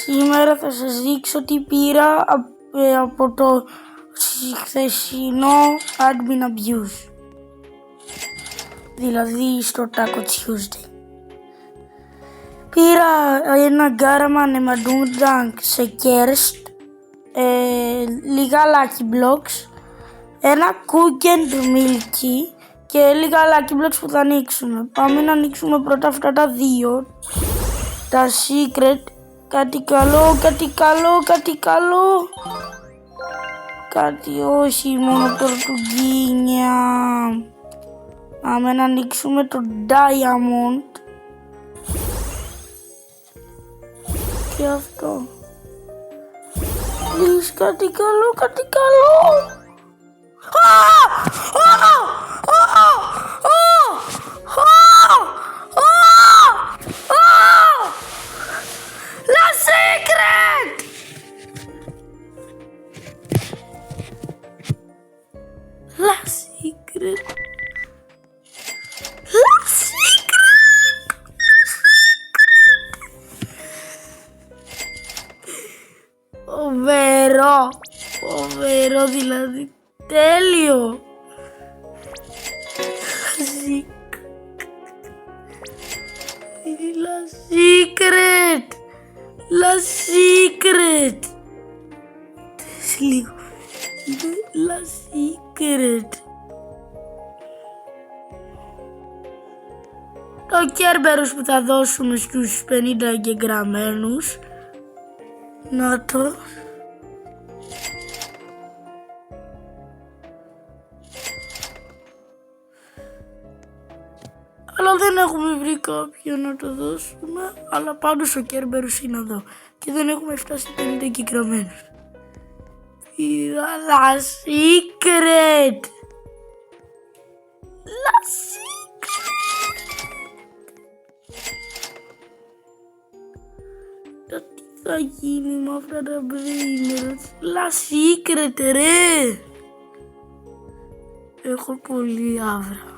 Σήμερα θα σας δείξω τι πήρα από το χθεσινό admin abuse, δηλαδή στο Taco Tuesday. Πήρα ένα γκάραμα νεμαντούντανκ σε Kerst, λίγα lucky blocks, ένα cook and milky και λίγα lucky blocks που θα ανοίξουμε. Πάμε να ανοίξουμε πρώτα αυτά τα δύο, τα secret. Κάτι καλό, κάτι καλό, κάτι καλό. Κάτι όχι, μόνο τορτουγκίνια. Πάμε να ανοίξουμε το diamond. Και αυτό. Please, κάτι καλό, κάτι καλό. La secret. La secret. Φοβερό. Φοβερό δηλαδή. Τέλειο. La secret. La secret. Λίγο. La secret. Το Kerberos που θα δώσουμε στους 50 εγγεγραμμένους. Να το. Αλλά δεν έχουμε βρει κάποιον να το δώσουμε. Αλλά πάντως ο Kerberos είναι εδώ. Και δεν έχουμε φτάσει 50 εγγεγραμμένους. Πήρα La secret. La secret. Τι θα γίνει με αυτά τα brainers. La secret ρε. Έχω πολύ άβρα.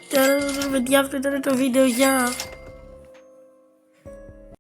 Τέλος, παιδιά, αυτό ήταν το βίντεο. Γεια.